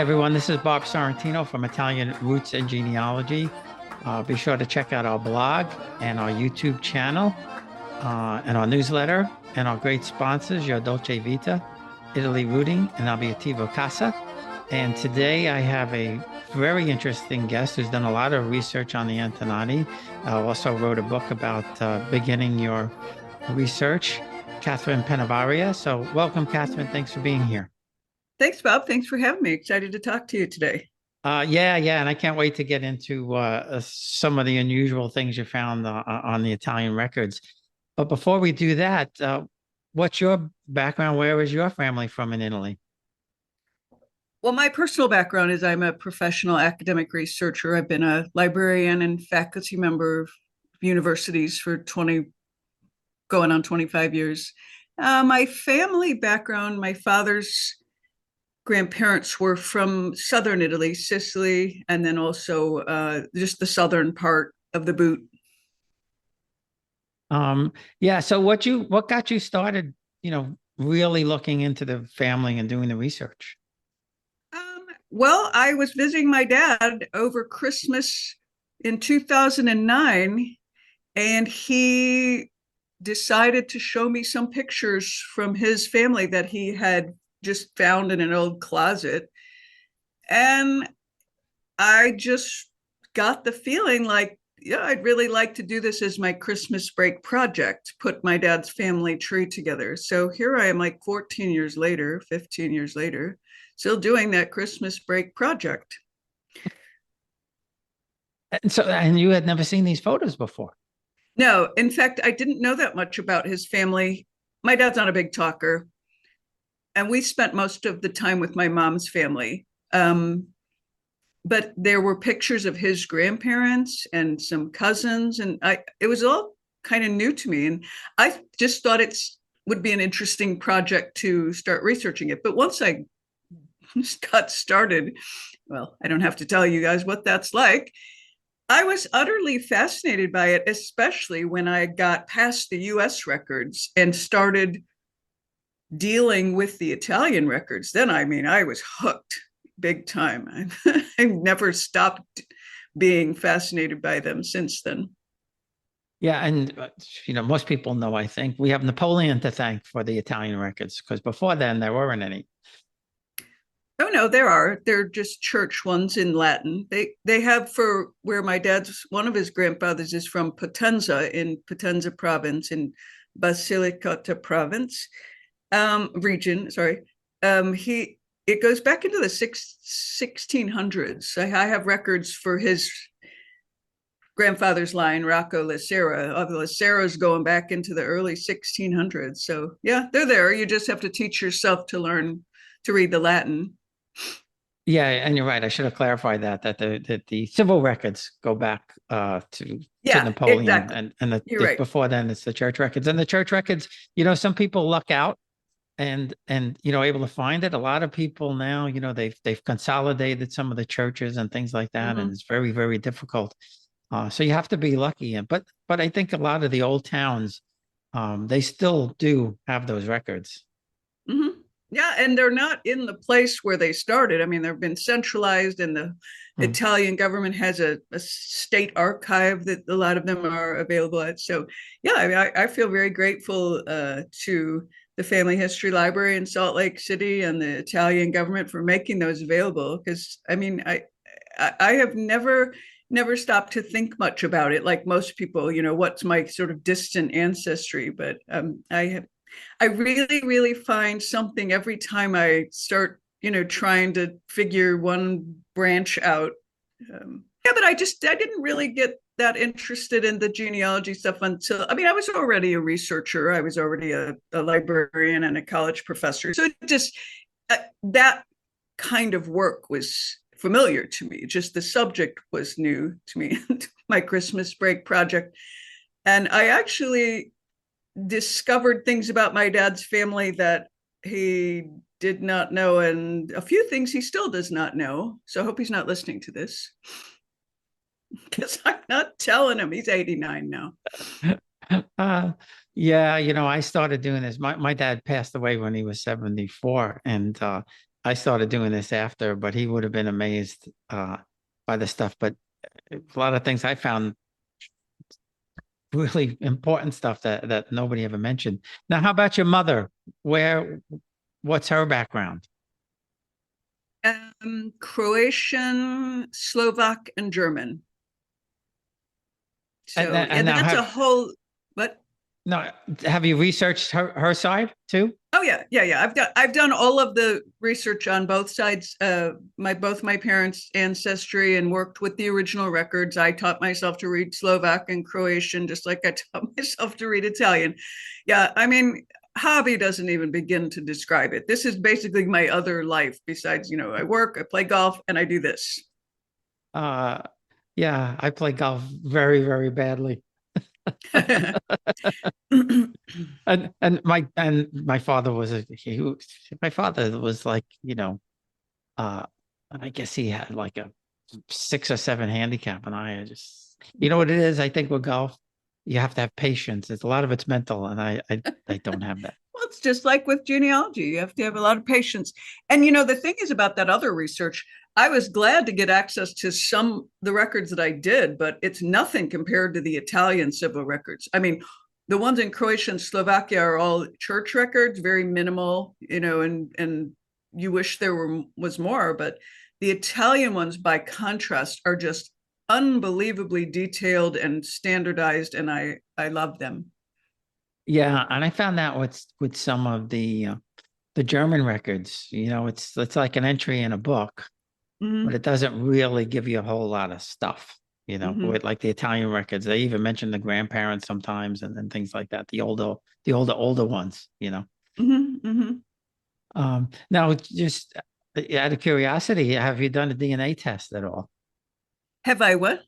everyone, this is Bob Sorrentino from Italian Roots and Genealogy. Be sure to check out our blog and our YouTube channel and our newsletter and our great sponsors, Your Dolce Vita, Italy Rooting, and Abbiativo Casa. And today I have a very interesting guest who's done a lot of research on the Antonati. Also wrote a book about beginning your research, Katherine Pennavaria. So welcome, Katherine. Thanks for being here. Thanks, Bob. Thanks for having me. Excited to talk to you today. Yeah, and I can't wait to get into some of the unusual things you found on the Italian records. But before we do that, what's your background? Where is your family from in Italy? Well, my personal background is I'm a professional academic researcher. I've been a librarian and faculty member of universities for 20, going on 25 years. My family background, my father's grandparents were from southern Italy, Sicily, and then also just the southern part of the boot. Yeah, so what got you started, really looking into the family and doing the research? Well, I was visiting my dad over Christmas in 2009, and he decided to show me some pictures from his family that he had just found in an old closet. And I just got the feeling like, yeah, I'd really like to do this as my Christmas break project, put my dad's family tree together. So here I am, like 14 years later, 15 years later, still doing that Christmas break project. And you had never seen these photos before? No, in fact, I didn't know that much about his family. My dad's not a big talker, and we spent most of the time with my mom's family. But there were pictures of his grandparents and some cousins, and it was all kind of new to me. And I just thought it would be an interesting project to start researching it. But once I got started, well, I don't have to tell you guys what that's like. I was utterly fascinated by it, especially when I got past the US records and started dealing with the Italian records. Then, I was hooked big time. I've never stopped being fascinated by them since then. Yeah, and most people know, I think, we have Napoleon to thank for the Italian records, because before then there weren't any. Oh no, there are. They're just church ones in Latin. They have for where my dad's one of his grandfathers is from Potenza in Potenza province in Basilicata province region. Sorry, he it goes back into the 1600s. I have records for his grandfather's line, Rocco Lacera. Of the Laceras going back into the early 1600s. So yeah, they're there. You just have to teach yourself to learn to read the Latin. Yeah, and you're right. I should have clarified that the civil records go back to Napoleon, exactly. and You're right. before then it's the church records. And the church records, some people luck out and able to find it. A lot of people now, they've consolidated some of the churches and things like that, and it's very, very difficult. So you have to be lucky. But I think a lot of the old towns, they still do have those records. Mm-hmm. Yeah, and they're not in the place where they started. I mean, they've been centralized, and the Italian government has a state archive that a lot of them are available at. So, yeah, I feel very grateful to the Family History Library in Salt Lake City and the Italian government for making those available. Because I have never stopped to think much about it. Like most people, what's my sort of distant ancestry? But I really, really find something every time I start, trying to figure one branch out. Yeah, but I didn't really get that interested in the genealogy stuff until, I was already a researcher. I was already a librarian and a college professor. So that kind of work was familiar to me. Just the subject was new to me, my Christmas break project. And I actually discovered things about my dad's family that he did not know, and a few things he still does not know. So I hope he's not listening to this, because I'm not telling him. He's 89 now. Yeah, I started doing this. My dad passed away when he was 74, and I started doing this after, but he would have been amazed by the stuff. But a lot of things I found really important stuff that nobody ever mentioned. Now, how about your mother? What's her background? Croatian, Slovak, and German. And, So yeah, and now that's a whole. What? no, have you researched her side too? Oh yeah. I've done all of the research on both sides. Both my parents' ancestry, and worked with the original records. I taught myself to read Slovak and Croatian, just like I taught myself to read Italian. Yeah, I mean, hobby doesn't even begin to describe it. This is basically my other life. Besides, I work, I play golf, and I do this. Uh, yeah, I play golf very, very badly. And my father was my father was like, uh I guess he had like a 6 or 7 handicap, and I just, what it is, I think with golf, you have to have patience. It's a lot of it's mental, and I don't have that. Well, it's just like with genealogy. You have to have a lot of patience. And the thing is about that other research, I was glad to get access to the records that I did, but it's nothing compared to the Italian civil records. I mean, the ones in Croatia and Slovakia are all church records, very minimal, and you wish there was more, but the Italian ones, by contrast, are just unbelievably detailed and standardized, and I love them. Yeah, and I found that with some of the German records, it's like an entry in a book, but Mm-hmm. it doesn't really give you a whole lot of stuff. Mm-hmm. With like the Italian records, they even mention the grandparents sometimes, and then things like that. The older ones. Mm-hmm. Mm-hmm. Now, just out of curiosity, have you done a DNA test at all? Have I what?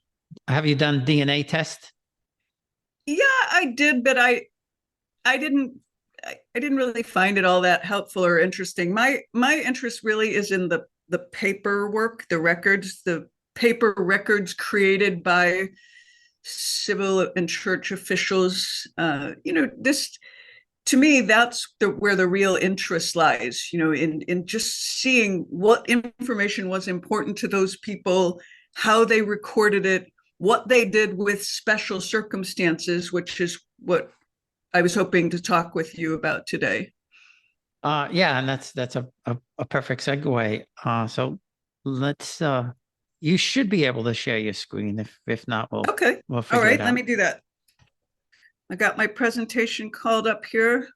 Have you done DNA test? Yeah, I did, but I didn't I didn't really find it all that helpful or interesting. My interest really is in the paperwork, the paper records created by civil and church officials. This, to me, that's where the real interest lies. In just seeing what information was important to those people, how they recorded it, what they did with special circumstances, which is what I was hoping to talk with you about today. Yeah, and that's a perfect segue. So let's you should be able to share your screen. If not, we'll Okay. we'll All figure it right. Let out. me do that. I got my presentation called up here.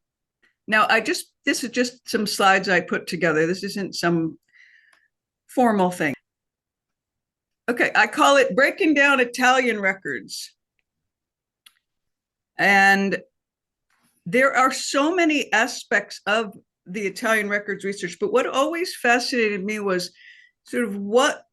Now, this is just some slides I put together. This isn't some formal thing. Okay. I call it Breaking Down Italian Records. And there are so many aspects of the Italian records research, but what always fascinated me was sort of what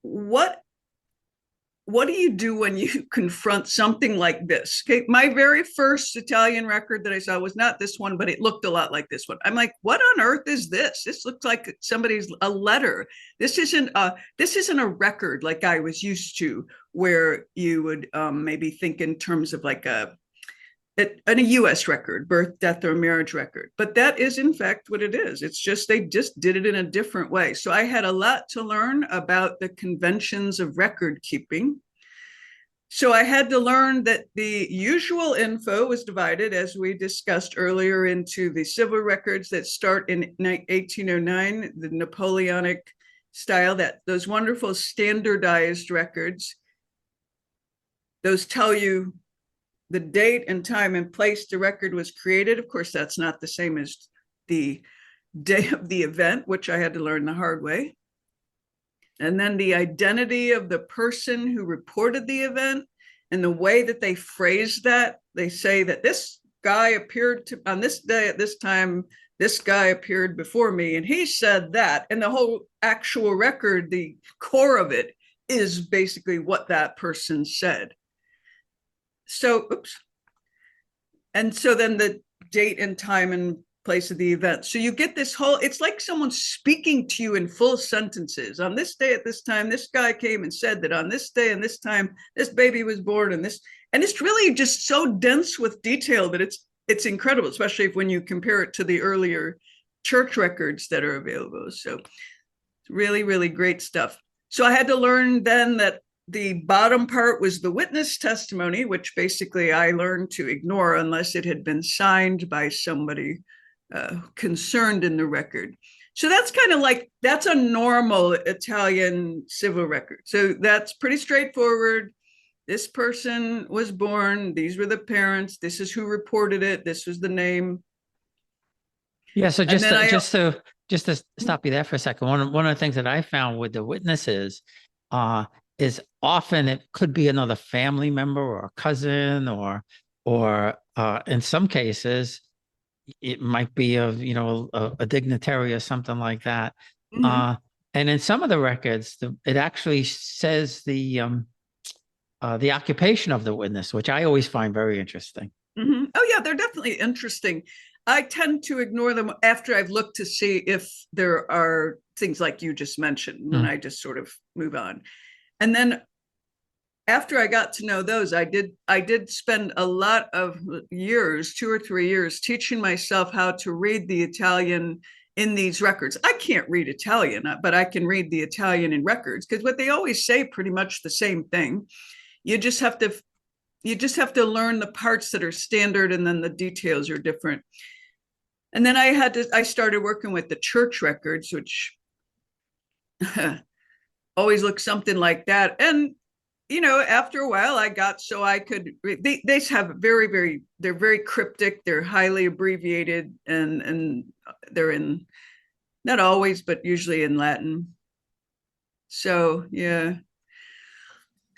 do you do when you confront something like this? Okay, my very first Italian record that I saw was not this one, but it looked a lot like this one. I'm like, what on earth is this? This looks like somebody's a letter. This isn't a record like I was used to, where you would maybe think in terms of like a U.S. record, birth, death, or marriage record. But that is, in fact, what it is. It's just they just did it in a different way. So I had a lot to learn about the conventions of record keeping. So I had to learn that the usual info was divided, as we discussed earlier, into the civil records that start in 1809, the Napoleonic style, that those wonderful standardized records. Those tell you the date and time and place the record was created. Of course, that's not the same as the day of the event, which I had to learn the hard way. And then the identity of the person who reported the event, and the way that they phrase that. They say that this guy appeared on this day at this time, this guy appeared before me, and he said that. And the whole actual record, the core of it, is basically what that person said. So, and so then the date and time and place of the event. So you get this whole, it's like someone speaking to you in full sentences. On this day at this time, this guy came and said that on this day and this time, this baby was born, and it's really just so dense with detail that it's incredible, especially when you compare it to the earlier church records that are available. So really, really great stuff. So I had to learn then that the bottom part was the witness testimony, which basically I learned to ignore unless it had been signed by somebody concerned in the record. So that's kind of like, that's a normal Italian civil record. So that's pretty straightforward. This person was born, these were the parents, this is who reported it, this was the name. Yeah, so just to stop you there for a second, one of the things that I found with the witnesses is often it could be another family member or a cousin or in some cases it might be a dignitary or something like that. Mm-hmm. And in some of the records, it actually says the occupation of the witness, which I always find very interesting. Mm-hmm. Oh yeah, they're definitely interesting. I tend to ignore them after I've looked to see if there are things like you just mentioned, and I just sort of move on. And then after I got to know those, I did spend a lot of years, 2 or 3 years, teaching myself how to read the Italian in these records. I can't read Italian, but I can read the Italian in records, because what they always say pretty much the same thing. You just have to learn the parts that are standard, and then the details are different. And then I started working with the church records, which always look something like that. And after a while I got so I could they have they're very cryptic, they're highly abbreviated, and they're in, not always, but usually in Latin. So yeah.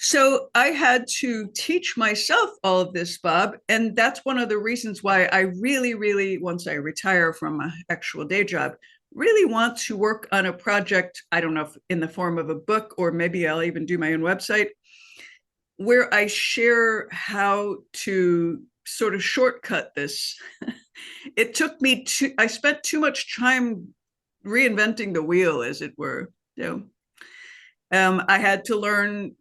So I had to teach myself all of this, Bob. And that's one of the reasons why I really, really, once I retire from my actual day job, really want to work on a project. I don't know if in the form of a book, or maybe I'll even do my own website, where I share how to sort of shortcut this. It took me I spent too much time reinventing the wheel, as it were. I had to learn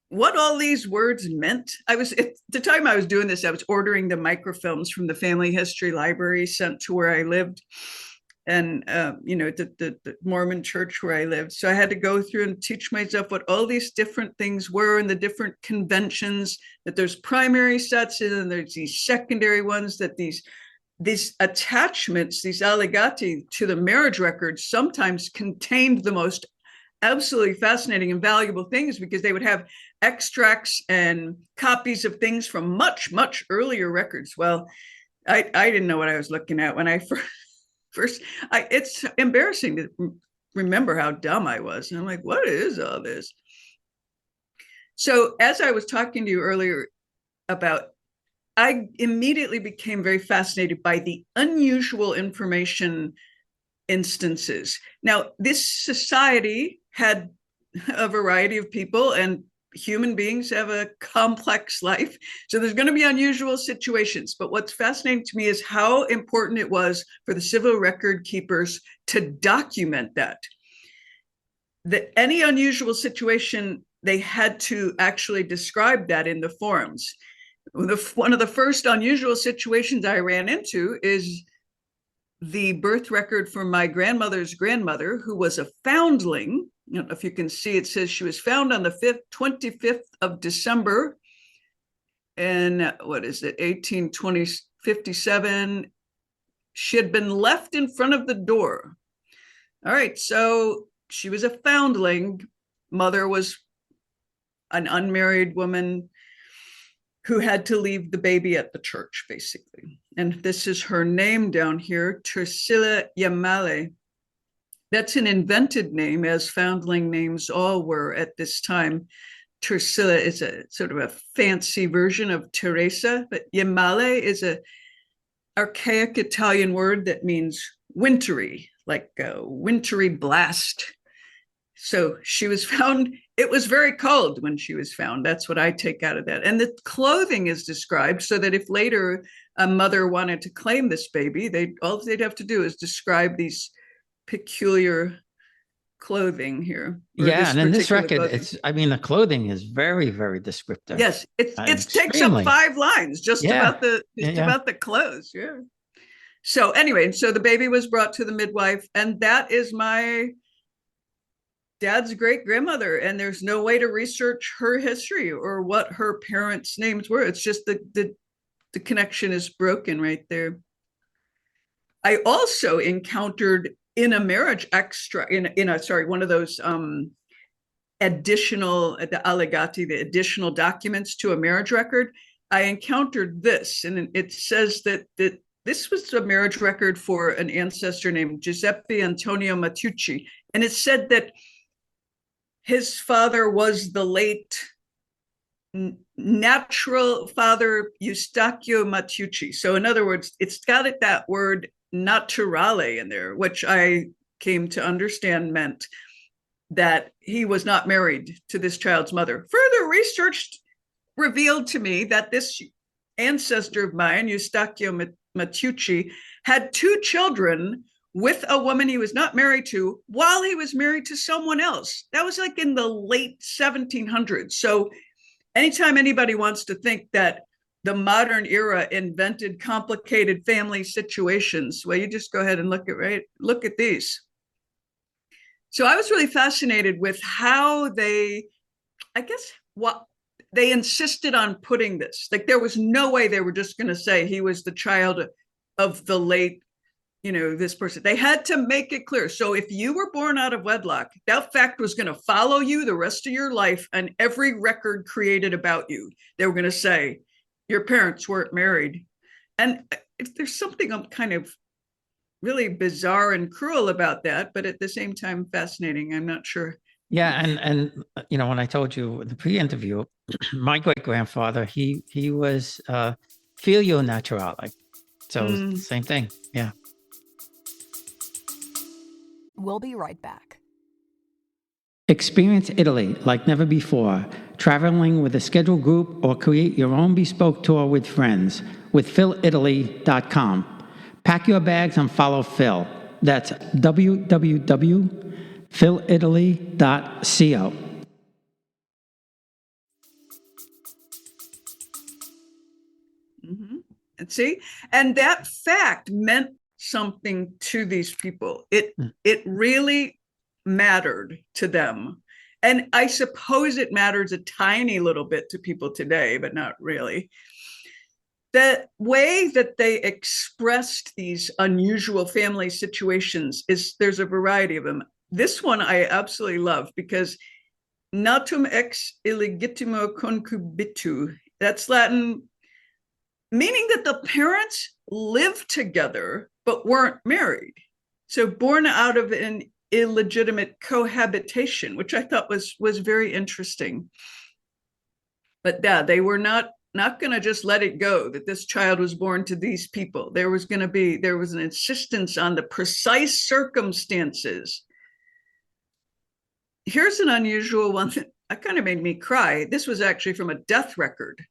what all these words meant. At the time I was doing this, I was ordering the microfilms from the family history library sent to where I lived, and the Mormon church where I lived. So I had to go through and teach myself what all these different things were, and the different conventions, that there's primary sets and then there's these secondary ones, that these attachments, these allegati to the marriage records sometimes contained the most absolutely fascinating and valuable things, because they would have extracts and copies of things from much, much earlier records. Well, I didn't know what I was looking at when I first. It's embarrassing to remember how dumb I was. And I'm like, what is all this? So as I was talking to you earlier about, I immediately became very fascinated by the unusual information instances. Now, this society had a variety of people, and human beings have a complex life. So there's going to be unusual situations. But what's fascinating to me is how important it was for the civil record keepers to document that. That any unusual situation, they had to actually describe that in the forms. One of the first unusual situations I ran into is the birth record for my grandmother's grandmother, who was a foundling. I don't know if you can see, it says she was found on the 25th of December. And what is it, 1857? She had been left in front of the door. All right, so she was a foundling. Mother was an unmarried woman who had to leave the baby at the church, basically. And this is her name down here, Tercilla Yamale. That's an invented name, as foundling names all were at this time. Tercilla is a sort of a fancy version of Teresa, but Yamale is an archaic Italian word that means wintry, like a wintry blast. So she was found, it was very cold when she was found. That's what I take out of that. And the clothing is described so that if later a mother wanted to claim this baby, all they'd have to do is describe these peculiar clothing here. Yeah, and in this record, the clothing is very, very descriptive. Yes, it takes up 5 lines just about the clothes. Yeah. So anyway, so the baby was brought to the midwife, and that is my dad's great grandmother, and there's no way to research her history or what her parents' names were. It's just the connection is broken right there. I also encountered in a marriage extra in a sorry, one of those additional, the allegati, the additional documents to a marriage record. I encountered this, and it says that this was a marriage record for an ancestor named Giuseppe Antonio Matucci, and it said that his father was the late natural father Eustachio Matucci. So in other words, it's got it, that word naturale in there, which I came to understand meant that he was not married to this child's mother. Further research revealed to me that this ancestor of mine, Eustachio Matucci, had 2 children with a woman he was not married to while he was married to someone else. That was like in the late 1700s. So anytime anybody wants to think that the modern era invented complicated family situations, well, you just go ahead and look at these. So I was really fascinated with how they insisted on putting this. Like, there was no way they were just going to say he was the child of the late, this person. They had to make it clear. So if you were born out of wedlock, that fact was going to follow you the rest of your life, and every record created about you, they were going to say your parents weren't married. And if there's something kind of really bizarre and cruel about that, but at the same time fascinating. I'm not sure. Yeah, and when I told you the pre-interview, my great grandfather, he was filio naturale, so same thing. Yeah. We'll be right back. Experience Italy like never before, traveling with a scheduled group or create your own bespoke tour with friends with philitaly.com. Pack your bags and follow Phil. That's www.philitaly.co. And see, and that fact meant something to these people. It really mattered to them. And I suppose it matters a tiny little bit to people today, but not really. The way that they expressed these unusual family situations there's a variety of them. This one I absolutely love, because natum ex illegittimo concubitu, that's Latin, meaning that the parents lived together but weren't married. So born out of an illegitimate cohabitation, which I thought was very interesting. But yeah, they were not going to just let it go that this child was born to these people. There was an insistence on the precise circumstances. Here's an unusual one that kind of made me cry. This was actually from a death record.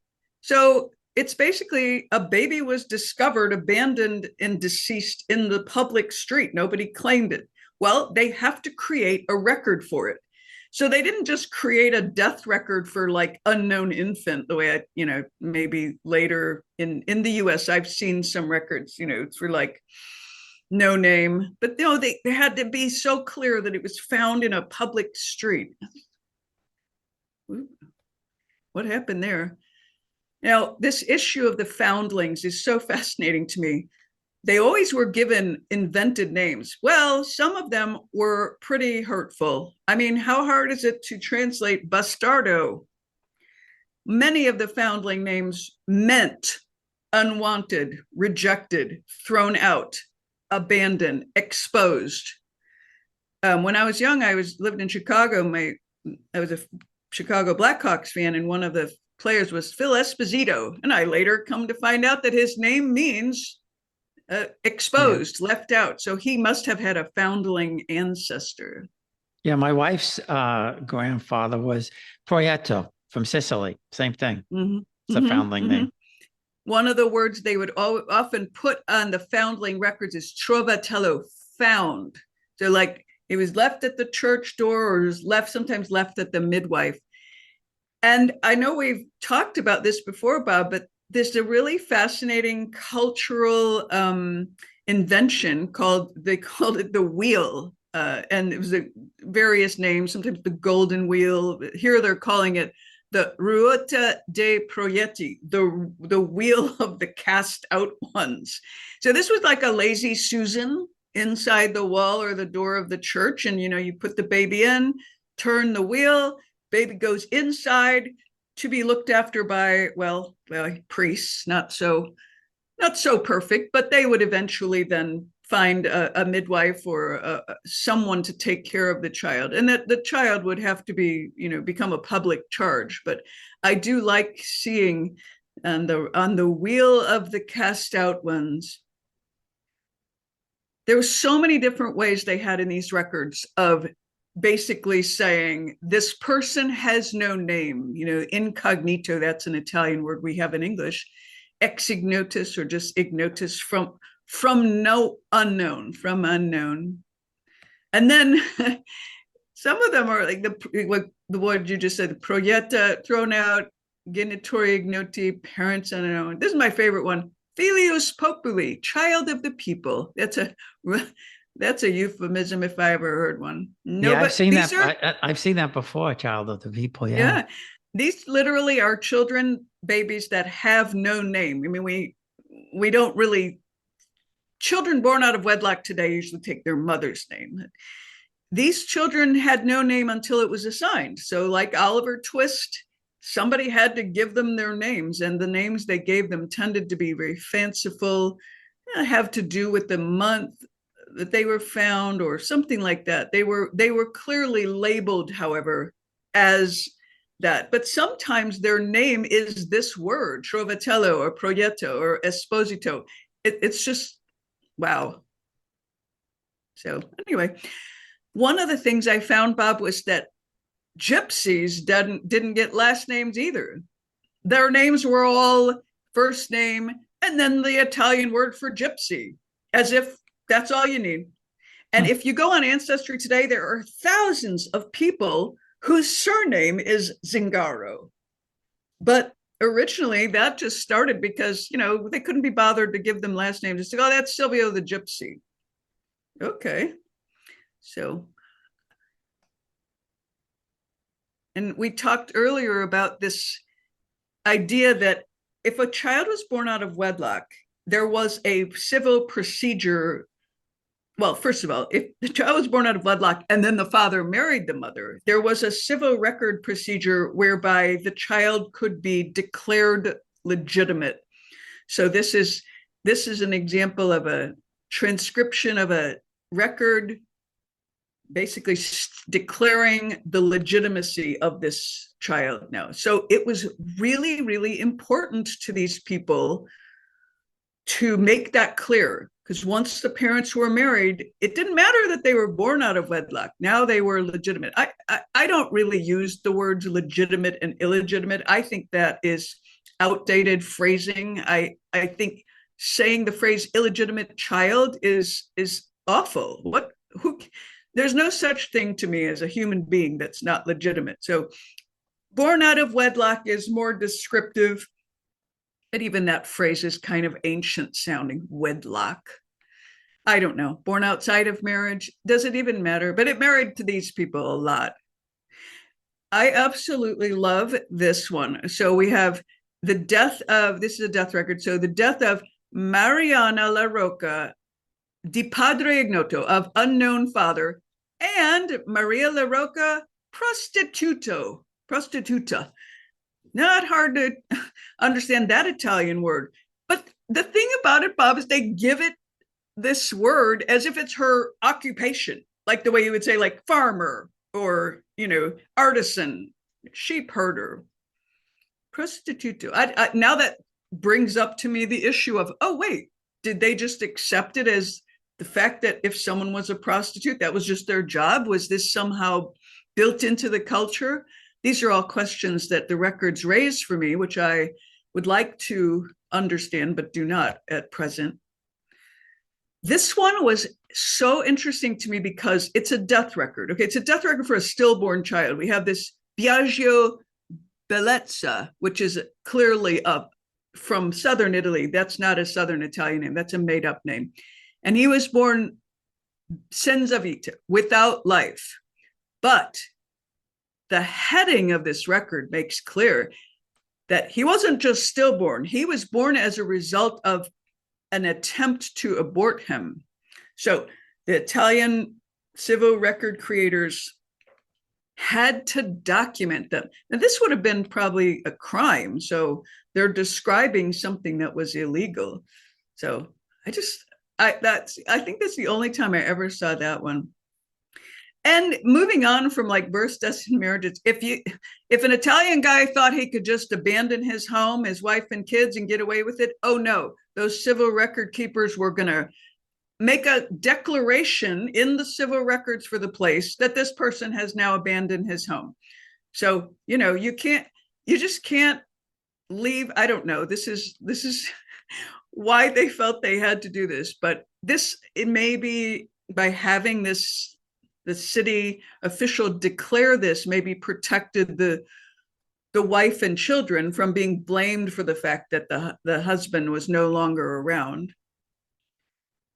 So it's basically a baby was discovered abandoned and deceased in the public street. Nobody claimed it. Well, they have to create a record for it. So they didn't just create a death record for like unknown infant, the way maybe later in the US, I've seen some records, for like no name, but they had to be so clear that it was found in a public street. What happened there? Now, this issue of the foundlings is so fascinating to me. They always were given invented names. Well, some of them were pretty hurtful. I mean, how hard is it to translate bastardo? Many of the foundling names meant unwanted, rejected, thrown out, abandoned, exposed. When I was young, lived in Chicago. I was a Chicago Blackhawks fan, and one of the players was Phil Esposito. And I later come to find out that his name means exposed, left out. So he must have had a foundling ancestor. Yeah, my wife's grandfather was Proietto from Sicily. Same thing. It's a foundling name. One of the words they would often put on the foundling records is trovatello, found. So like it was left at the church door, or was sometimes left at the midwife. And I know we've talked about this before, Bob, but there's a really fascinating cultural invention they called it the wheel. And it was various names, sometimes the golden wheel. Here they're calling it the ruota de proietti, the wheel of the cast out ones. So this was like a lazy Susan inside the wall or the door of the church. And, you put the baby in, turn the wheel, baby goes inside to be looked after by, well, priests, not so perfect, but they would eventually then find a midwife or someone to take care of the child, and that the child would have to be, become a public charge. But I do like seeing on the wheel of the cast out ones, there were so many different ways they had in these records of basically saying this person has no name, incognito, that's an Italian word we have in English, ex ignotus, or just ignotus, from unknown. And then some of them are like the word you just said, the proietta, thrown out, genitori ignoti, parents unknown. This is my favorite one, filius populi, child of the people. That's a euphemism if I ever heard one. No, yeah, but I've seen that. I've seen that before. Child of the people. Yeah. Yeah. These literally are babies that have no name. I mean, we don't really, children born out of wedlock today usually take their mother's name. These children had no name until it was assigned. So like Oliver Twist, somebody had to give them their names, and the names they gave them tended to be very fanciful, have to do with the month that they were found or something like that. They were clearly labeled, however, as that, but sometimes their name is this word, trovatello or proietto or esposito. It's just, wow. So anyway, one of the things I found, Bob, was that gypsies didn't get last names either. Their names were all first name and then the Italian word for gypsy, as if that's all you need. And if you go on Ancestry today, there are thousands of people whose surname is Zingaro. But originally that just started because, they couldn't be bothered to give them last names. It's like, oh, that's Silvio the Gypsy. Okay. So, and we talked earlier about this idea that if a child was born out of wedlock, there was a civil procedure. Well, first of all, if the child was born out of wedlock and then the father married the mother, there was a civil record procedure whereby the child could be declared legitimate. So this is an example of a transcription of a record, basically declaring the legitimacy of this child now. So it was really, really important to these people to make that clear. Because once the parents were married, it didn't matter that they were born out of wedlock. Now they were legitimate. I don't really use the words legitimate and illegitimate. I think that is outdated phrasing. I think saying the phrase illegitimate child is awful. There's no such thing to me as a human being that's not legitimate. So born out of wedlock is more descriptive. But even that phrase is kind of ancient sounding, wedlock. I don't know. Born outside of marriage, does it even matter? But it married to these people a lot. I absolutely love this one. So we have this is a death record. So the death of Mariana La Roca, di padre ignoto, of unknown father, and Maria La Roca, prostituta. Not hard to understand that Italian word. But the thing about it, Bob, is they give it this word as if it's her occupation, like the way you would say like farmer or, artisan, sheep herder, prostituto. Now that brings up to me the issue of, oh, wait, did they just accept it as the fact that if someone was a prostitute, that was just their job? Was this somehow built into the culture? These are all questions that the records raise for me, which I would like to understand, but do not at present. This one was so interesting to me because it's a death record. Okay, it's a death record for a stillborn child. We have this Biagio Bellezza, which is clearly from southern Italy. That's not a southern Italian name. That's a made-up name. And he was born senza vita, without life. But the heading of this record makes clear that he wasn't just stillborn. He was born as a result of an attempt to abort him. So the Italian civil record creators had to document them. And this would have been probably a crime. So they're describing something that was illegal. So I think that's the only time I ever saw that one. And moving on from like births, deaths, and marriages, if an Italian guy thought he could just abandon his home, his wife and kids and get away with it, oh no, those civil record keepers were going to make a declaration in the civil records for the place that this person has now abandoned his home. So, you just can't leave. I don't know. This is why they felt they had to do this, but it may be by having the city official declare this, maybe protected the wife and children from being blamed for the fact that the husband was no longer around.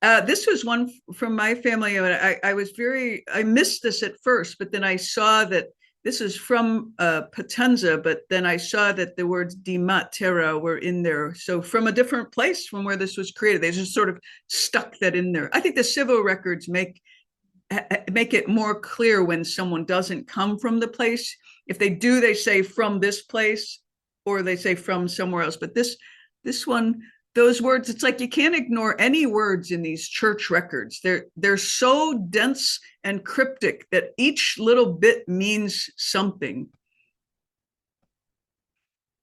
This was one from my family. I missed this at first, but then I saw that this is from Potenza, but then I saw that the words di matera were in there. So from a different place from where this was created, they just sort of stuck that in there. I think the civil records make it more clear when someone doesn't come from the place. If they do, they say from this place, or they say from somewhere else. But this one, those words, it's like you can't ignore any words in these church records. They're so dense and cryptic that each little bit means something.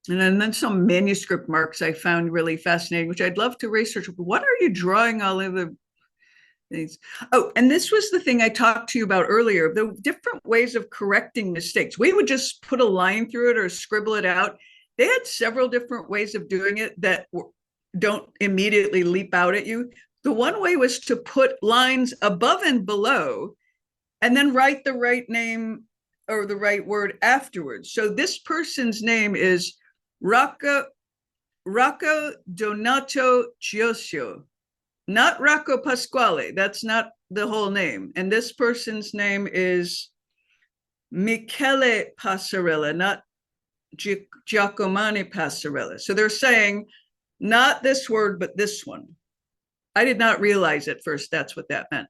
And then some manuscript marks I found really fascinating, which I'd love to research. What are you drawing all of the things? Oh, and this was the thing I talked to you about earlier, the different ways of correcting mistakes. We would just put a line through it or scribble it out. They had several different ways of doing it that don't immediately leap out at you. The one way was to put lines above and below and then write the right name or the right word afterwards. So this person's name is Rocco Donato Giosio, not Rocco Pasquale. That's not the whole name. And this person's name is Michele Passarella, not Giacomani Passarella. So they're saying not this word, but this one. I did not realize at first that's what that meant.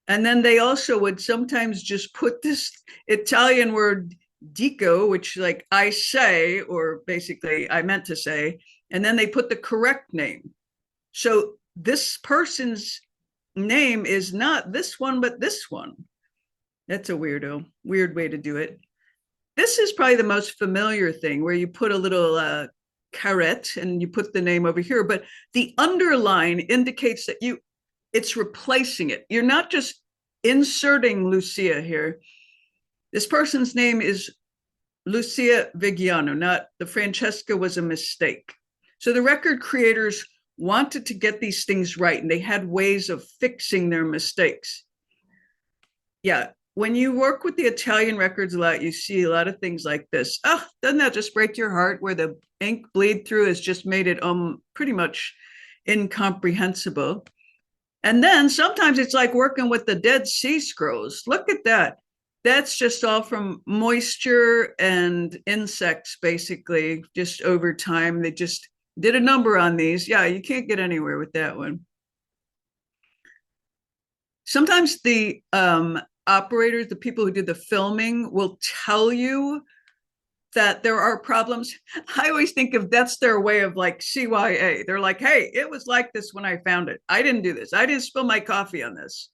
And then they also would sometimes just put this Italian word dico, which like I say, or basically I meant to say, and then they put the correct name. So this person's name is not this one, but this one. That's a weird way to do it. This is probably the most familiar thing, where you put a little caret and you put the name over here, but the underline indicates that it's replacing it. You're not just inserting Lucia here. This person's name is Lucia Vigiano, not the Francesca was a mistake. So the record creators wanted to get these things right, and they had ways of fixing their mistakes. Yeah, when you work with the Italian records a lot, you see a lot of things like this. Oh, doesn't that just break your heart, where the ink bleed through has just made it pretty much incomprehensible. And then sometimes it's like working with the Dead Sea Scrolls. Look at that. That's just all from moisture and insects, basically, just over time. They just did a number on these. Yeah, you can't get anywhere with that one. Sometimes the operators, the people who did the filming, will tell you that there are problems. I always think of that's their way of like CYA. They're like, hey, it was like this when I found it. I didn't do this. I didn't spill my coffee on this.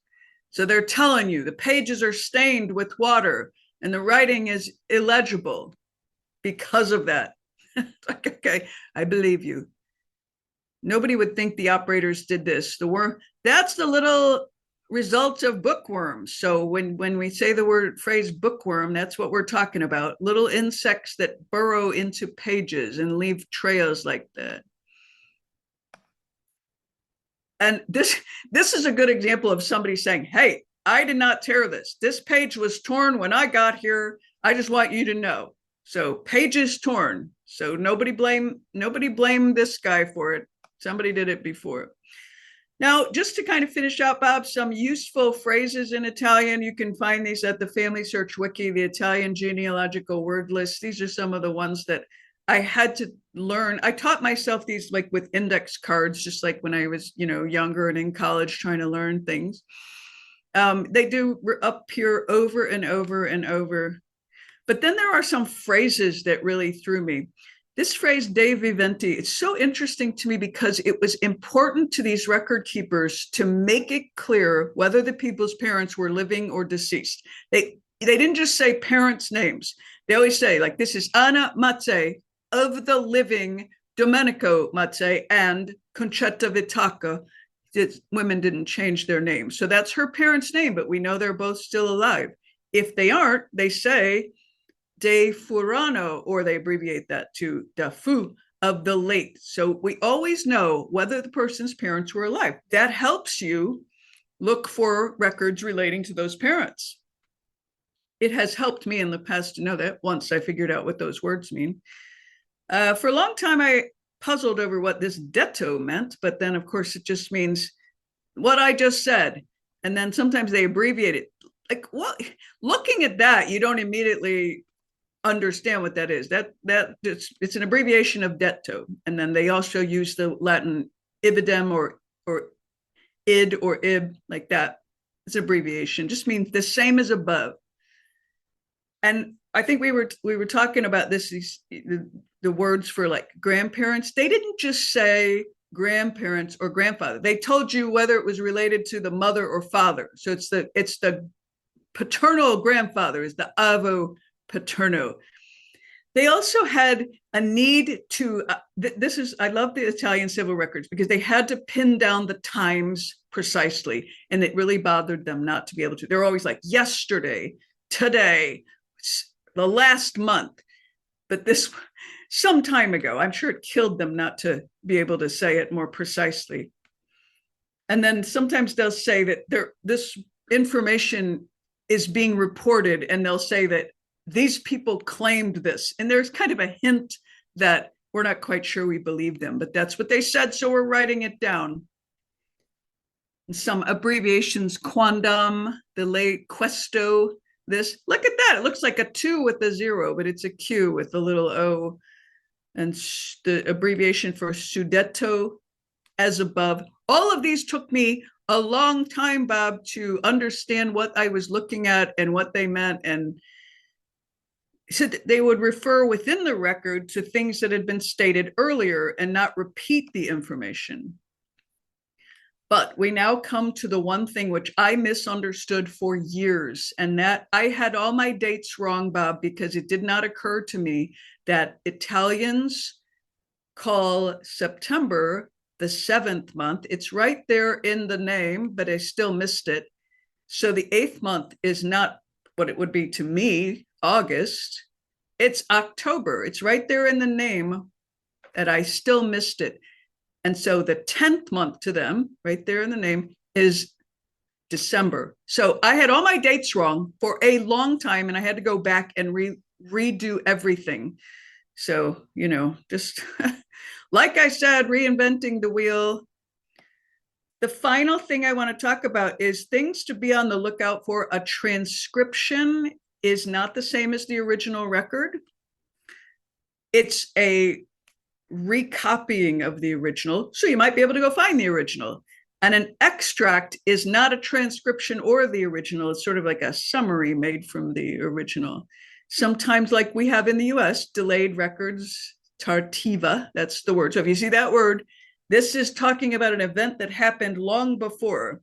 So they're telling you the pages are stained with water and the writing is illegible because of that. Like, okay, I believe you. Nobody would think the operators did this. That's the little results of bookworms. So when we say the phrase bookworm, that's what we're talking about. Little insects that burrow into pages and leave trails like that. And this is a good example of somebody saying, hey, I did not tear this. This page was torn when I got here. I just want you to know. So pages torn. So nobody blame this guy for it. Somebody did it before. Now, just to kind of finish out, Bob, some useful phrases in Italian. You can find these at the Family Search Wiki, the Italian genealogical word list. These are some of the ones that I had to learn. I taught myself these like with index cards, just like when I was, younger and in college trying to learn things. They do appear over and over and over. But then there are some phrases that really threw me. This phrase, "de viventi," it's so interesting to me because it was important to these record keepers to make it clear whether the people's parents were living or deceased. They didn't just say parents' names. They always say, like, this is Anna Matze of the living Domenico Matze and Concetta Vitacca. Women didn't change their name. So that's her parents' name, but we know they're both still alive. If they aren't, they say de Furano, or they abbreviate that to da Fu, of the late. So we always know whether the person's parents were alive. That helps you look for records relating to those parents. It has helped me in the past to know that once I figured out what those words mean. For a long time, I puzzled over what this detto meant, but then of course it just means what I just said. And then sometimes they abbreviate it. Like, what? Looking at that, you don't immediately understand what that is. It's an abbreviation of detto. And then they also use the Latin ibidem or id or ib, like that. It's an abbreviation, just means the same as above. And I think we were talking about this, the words for like grandparents. They didn't just say grandparents or grandfather. They told you whether it was related to the mother or father. So it's the paternal grandfather is the avo paterno. They also had a need to, I love the Italian civil records because they had to pin down the times precisely. And it really bothered them not to be able to. They're always like yesterday, today, the last month. But this, some time ago, I'm sure it killed them not to be able to say it more precisely. And then sometimes they'll say that this information is being reported, and they'll say that these people claimed this. And there's kind of a hint that we're not quite sure we believe them, but that's what they said, so we're writing it down. And some abbreviations, quandam, the late questo, this. Look at that. It looks like a 2 with a 0, but it's a Q with a little O. And the abbreviation for sudetto, as above. All of these took me a long time, Bob, to understand what I was looking at and what they meant. And so they would refer within the record to things that had been stated earlier and not repeat the information. But we now come to the one thing which I misunderstood for years, and that I had all my dates wrong, Bob, because it did not occur to me that Italians call September the 7th month. It's right there in the name, but I still missed it. So the 8th month is not what it would be to me, August. It's October. It's right there in the name, and I still missed it. And so the 10th month to them, right there in the name, is December. So I had all my dates wrong for a long time, and I had to go back and redo everything. So, just like I said, reinventing the wheel. The final thing I want to talk about is things to be on the lookout for. A transcription is not the same as the original record. It's a recopying of the original, so you might be able to go find the original. And an extract is not a transcription or the original. It's sort of like a summary made from the original. Sometimes, like we have in the US, delayed records, tardiva, that's the word. So if you see that word, this is talking about an event that happened long before,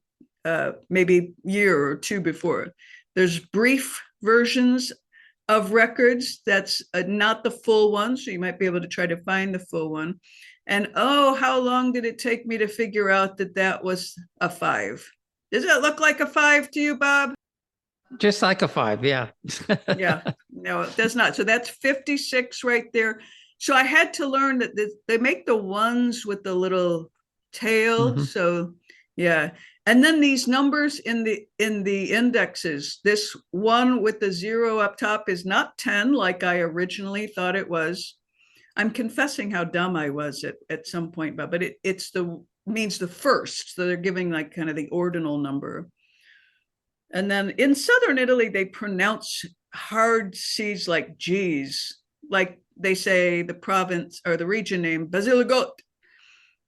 maybe a year or two before. There's brief versions of records. That's not the full one. So you might be able to try to find the full one. And oh, how long did it take me to figure out that that was a 5? Does that look like a 5 to you, Bob? Just like a 5, yeah. Yeah, no, it does not. So that's 56 right there. So I had to learn that they make the ones with the little tail. Mm-hmm. So yeah. And then these numbers in the indexes, this one with the 0 up top is not 10 like I originally thought it was. I'm confessing how dumb I was at some point, but it's the means the first. So they're giving like kind of the ordinal number. And then in southern Italy, they pronounce hard C's like G's, like they say the province or the region name Basilicot.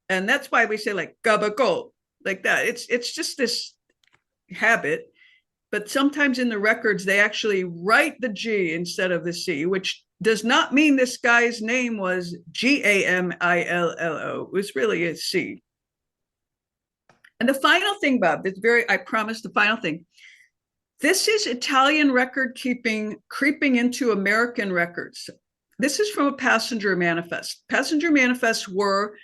And that's why we say like Gabacol, like that. It's just this habit. But sometimes in the records, they actually write the G instead of the C, which does not mean this guy's name was Gamillo. It was really a C. And the final thing, Bob, I promise the final thing. This is Italian record keeping creeping into American records. This is from a passenger manifest. Passenger manifests were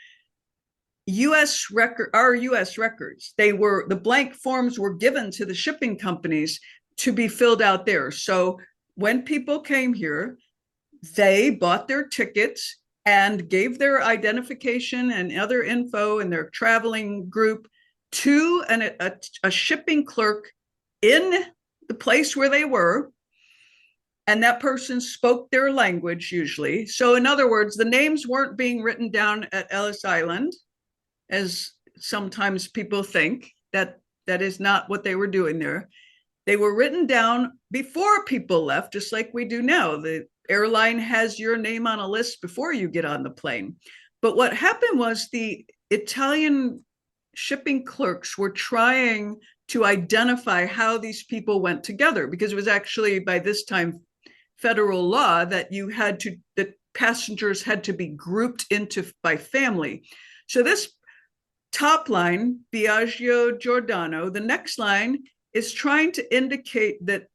our US records. The blank forms were given to the shipping companies to be filled out there. So when people came here, they bought their tickets and gave their identification and other info in their traveling group to a shipping clerk in the place where they were, and that person spoke their language usually. So in other words, the names weren't being written down at Ellis Island, as sometimes people think. That is not what they were doing there. They were written down before people left, just like we do now. The airline has your name on a list before you get on the plane. But what happened was the Italian shipping clerks were trying to identify how these people went together, because it was actually by this time federal law that that passengers had to be grouped into by family. So this top line, Biagio Giordano, the next line is trying to indicate that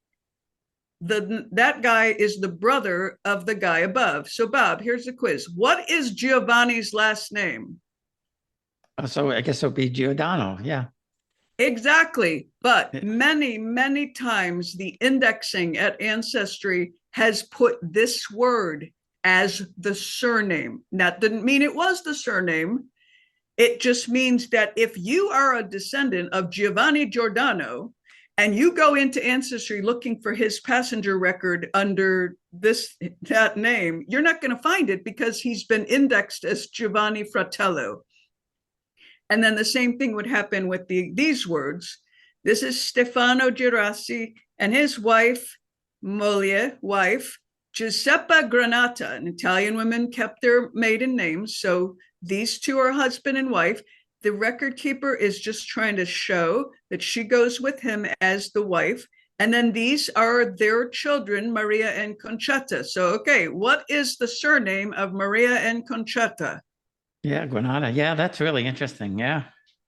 that guy is the brother of the guy above. So Bob, here's the quiz. What is Giovanni's last name? So I guess it'll be Giordano. Yeah. Exactly. But many, many times the indexing at Ancestry has put this word as the surname. That didn't mean it was the surname. It just means that if you are a descendant of Giovanni Giordano and you go into Ancestry looking for his passenger record under that name, you're not going to find it because he's been indexed as Giovanni Fratello. And then the same thing would happen with these words. This is Stefano Girassi and his wife, Giuseppa Granata. And Italian women kept their maiden names. So these two are husband and wife. The record keeper is just trying to show that she goes with him as the wife. And then these are their children, Maria and Concetta. So, okay, what is the surname of Maria and Concetta? Yeah, Granada. Yeah, that's really interesting. Yeah.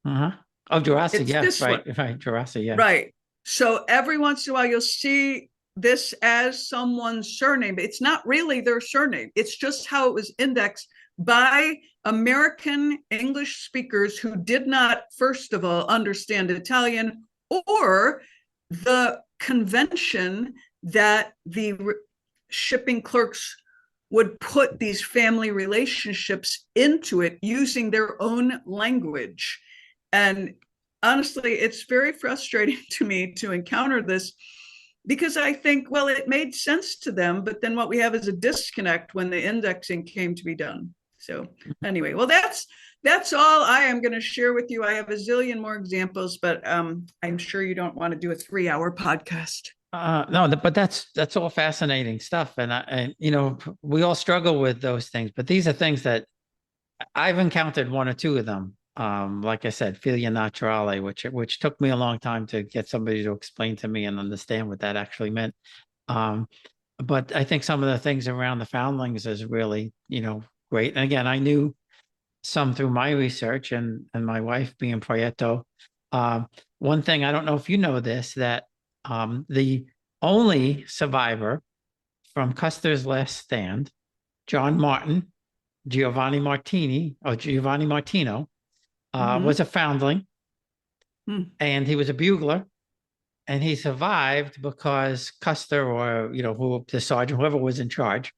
Uh-huh. Oh, Girassi. Yes, right. Right. Girassi. Yeah. Right. So every once in a while, you'll see this as someone's surname, but it's not really their surname. It's just how it was indexed by American English speakers who did not, first of all, understand Italian, or the convention that the shipping clerks would put these family relationships into it using their own language. And honestly, it's very frustrating to me to encounter this, because I think, well, it made sense to them, but then what we have is a disconnect when the indexing came to be done. So anyway, well, that's all I am going to share with you. I have a zillion more examples, but I'm sure you don't want to do a 3-hour podcast. No, but that's all fascinating stuff. And we all struggle with those things, but these are things that I've encountered one or two of them. Like I said, filia naturale, which took me a long time to get somebody to explain to me and understand what that actually meant. But I think some of the things around the foundlings is really, great. And again, I knew some through my research and my wife being Proietto. One thing, I don't know if you know this, that the only survivor from Custer's Last Stand, John Martin, Giovanni Martino, was a foundling, and he was a bugler, and he survived because Custer, or the sergeant, whoever was in charge,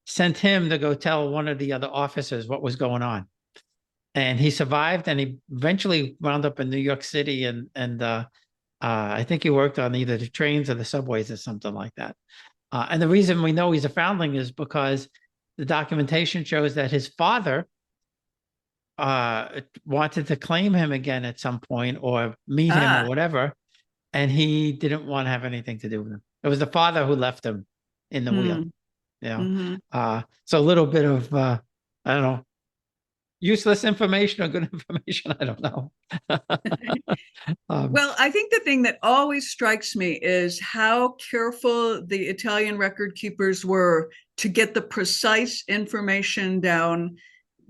sent him to go tell one of the other officers what was going on. And he survived, and he eventually wound up in New York City, and I think he worked on either the trains or the subways or something like that. And the reason we know he's a foundling is because the documentation shows that his father wanted to claim him again at some point or meet him or Ah, whatever, and he didn't want to have anything to do with him. It was the father who left him in the wheel. hmm, You know, hmm. so a little bit of I don't know, useless information or good information. I don't know. um, Well, I think the thing that always strikes me is how careful the Italian record keepers were to get the precise information down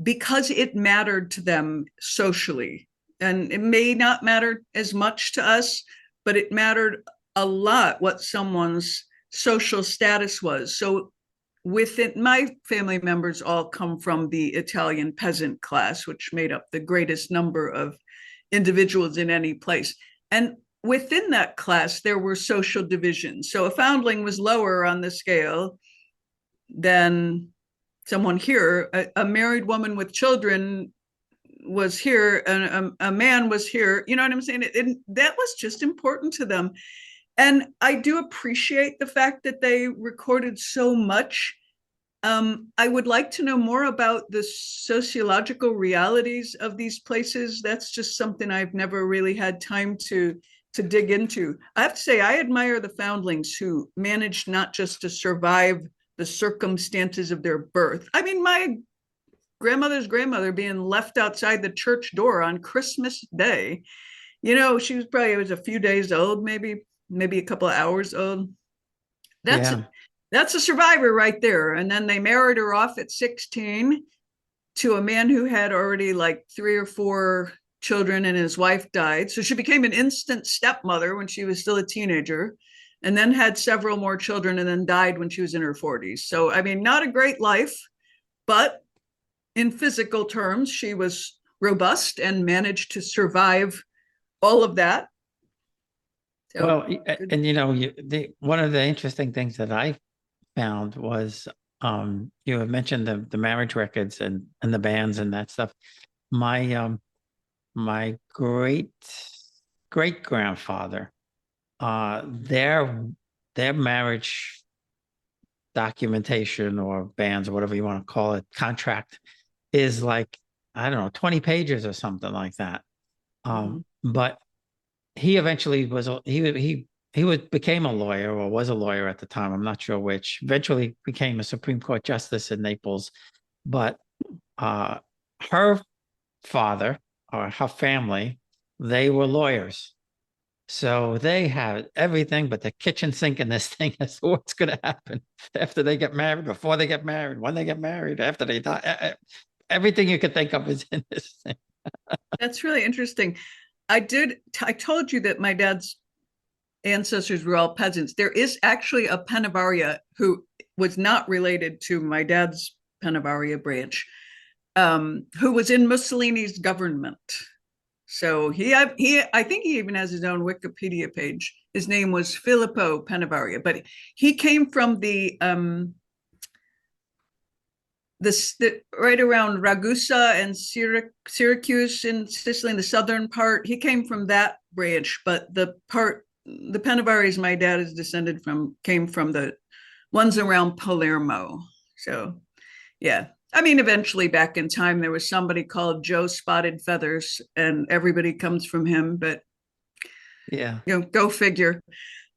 because it mattered to them socially. And it may not matter as much to us, but it mattered a lot what someone's social status was. So within my family members all come from the Italian peasant class, which made up the greatest number of individuals in any place. And within that class, there were social divisions. So a foundling was lower on the scale than someone here. A married woman with children was here, and a man was here. You know what I'm saying? That was just important to them. And I do appreciate the fact that they recorded so much. I would like to know more about the sociological realities of these places. That's just something I've never really had time to dig into. I have to say, I admire the foundlings who managed not just to survive the circumstances of their birth. I mean, my grandmother's grandmother being left outside the church door on Christmas Day. You know, she was probably, it was a few days old, maybe a couple of hours old. That's yeah, that's a survivor right there. And then they married her off at 16 to a man who had already like 3 or 4 children and his wife died. So she became an instant stepmother when she was still a teenager, and then had several more children and then died when she was in her 40s. So, I mean, not a great life, but in physical terms, she was robust and managed to survive all of that. So, well, and you know, one of the interesting things that I found was you had mentioned the marriage records and the bands and that stuff. My great grandfather, their marriage documentation or bands or whatever you want to call it, contract is like, I don't know, 20 pages or something like that. But he eventually became a lawyer or was a lawyer at the time. I'm not sure which. Eventually became a Supreme Court justice in Naples. But her father or her family, they were lawyers. So they had everything but the kitchen sink in this thing as to what's going to happen after they get married, before they get married, when they get married, after they die. Everything you could think of is in this thing. that's really interesting. I told you that my dad's ancestors were all peasants. There is actually a Pennavaria who was not related to my dad's Pennavaria branch, who was in Mussolini's government. So I think he even has his own Wikipedia page. His name was Filippo Pennavaria, but he came from right around Ragusa and Syracuse in Sicily, in the southern part. He came from that branch, but the Pennavarias my dad is descended from came from the ones around Palermo. So, yeah. I mean, eventually back in time, there was somebody called Joe Spotted Feathers, and everybody comes from him. But, Yeah. you know, go figure.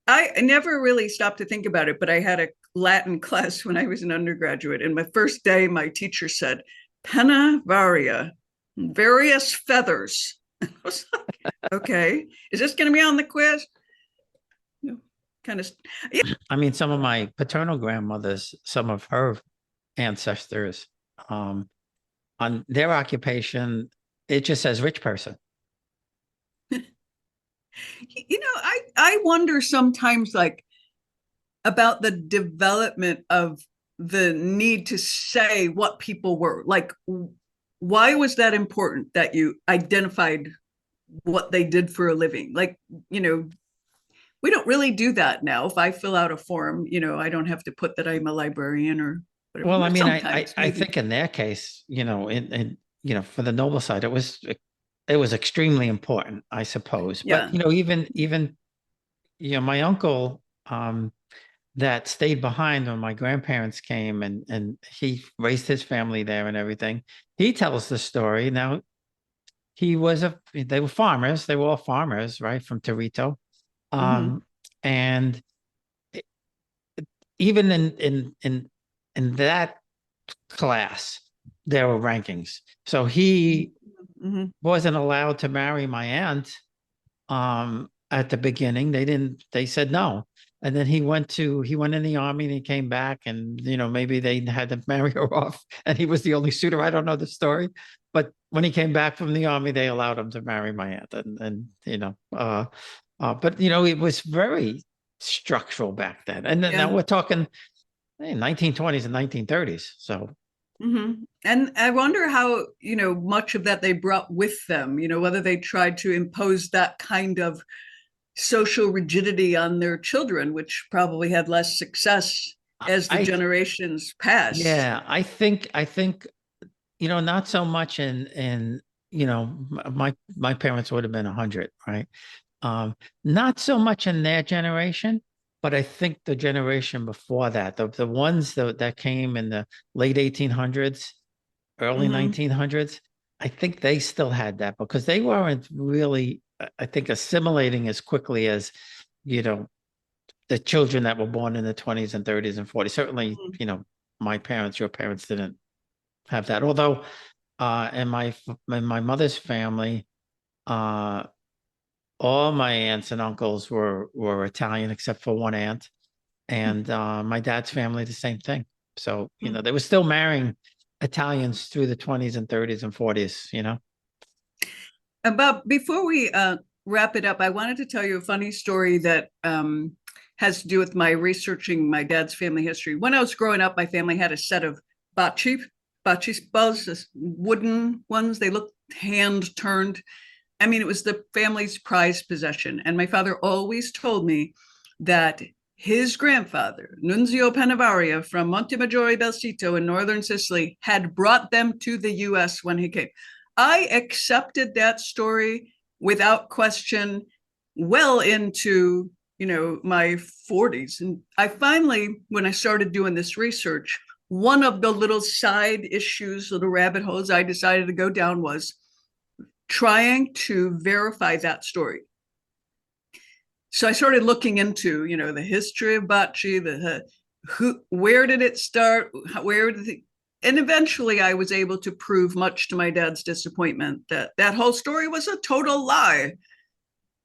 I never really stopped to think about it, but I had a Latin class when I was an undergraduate. And my first day, my teacher said, "Penna varia, various feathers." I was like, okay, is this going to be on the quiz? You know, kind of. Yeah. I mean, some of my paternal grandmothers, some of her ancestors, on their occupation, it just says rich person. You know, I wonder sometimes, like, about the development of the need to say what people were. Like, why was that important that you identified what they did for a living? Like, you know, we don't really do that now. If I fill out a form, you know, I don't have to put that I'm a librarian or whatever. Well, I mean, Sometimes, I maybe. think in their case, you know, you know, for the noble side, it was extremely important, I suppose. But Yeah. you know, even you know, my uncle, that stayed behind when my grandparents came, and he raised his family there and everything. He tells the story. Now, they were farmers. They were all farmers, right, from Torito. Mhm. And even in that class, there were rankings. So he Mhm. wasn't allowed to marry my aunt at the beginning. They said no. And then he went in the army and he came back, and maybe they had to marry her off and he was the only suitor. I don't know the story. But when he came back from the army, they allowed him to marry my aunt. But it was very structural back then. And then now Yeah. we're talking 1920s and 1930s. So And I wonder how, much of that they brought with them, whether they tried to impose that kind of social rigidity on their children, which probably had less success as the I generations passed. yeah, I think not so much in my parents would have been 100, right? Not so much in their generation, but I think the generation before that, the ones that came in the late 1800s, early Mhm. 1900s, I think they still had that because they weren't really, I think, assimilating as quickly as, you know, the children that were born in the 20s and 30s and 40s. Certainly, Mhm. my parents, your parents didn't have that. Although, in my mother's family, uh, all my aunts and uncles were Italian except for one aunt, and my dad's family the same thing. So they were still marrying Italians through the 20s and 30s and 40s. But before we wrap it up, I wanted to tell you a funny story that has to do with my researching my dad's family history. When I was growing up, my family had a set of bocce balls, wooden ones. They looked hand turned. I mean, it was the family's prized possession. And my father always told me that his grandfather, Nunzio Pennavaria from Montemaggiore Belsito in northern Sicily, had brought them to the US when he came. I accepted that story without question well into my 40s. And I finally, when I started doing this research, one of the little side issues, little rabbit holes I decided to go down was trying to verify that story. So I started looking into, the history of bocce, where did it start, and eventually I was able to prove, much to my dad's disappointment, that that whole story was a total lie.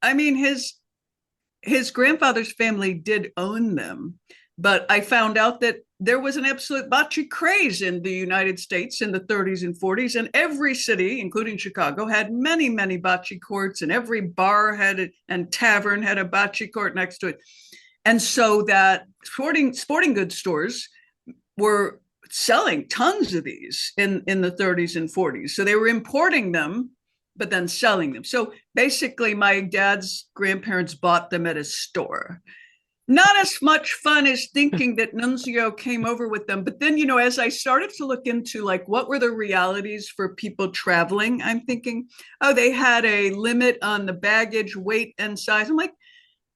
I mean, his grandfather's family did own them, but I found out that there was an absolute bocce craze in the United States in the 30s and 40s, and every city, including Chicago, had many, many bocce courts, and every bar and tavern had a bocce court next to it. And so that sporting goods stores were selling tons of these in the 30s and 40s. So they were importing them but then selling them. So basically, my dad's grandparents bought them at a store. Not as much fun as thinking that Nunzio came over with them. But then, as I started to look into like what were the realities for people traveling, I'm thinking, oh, they had a limit on the baggage weight and size. I'm like,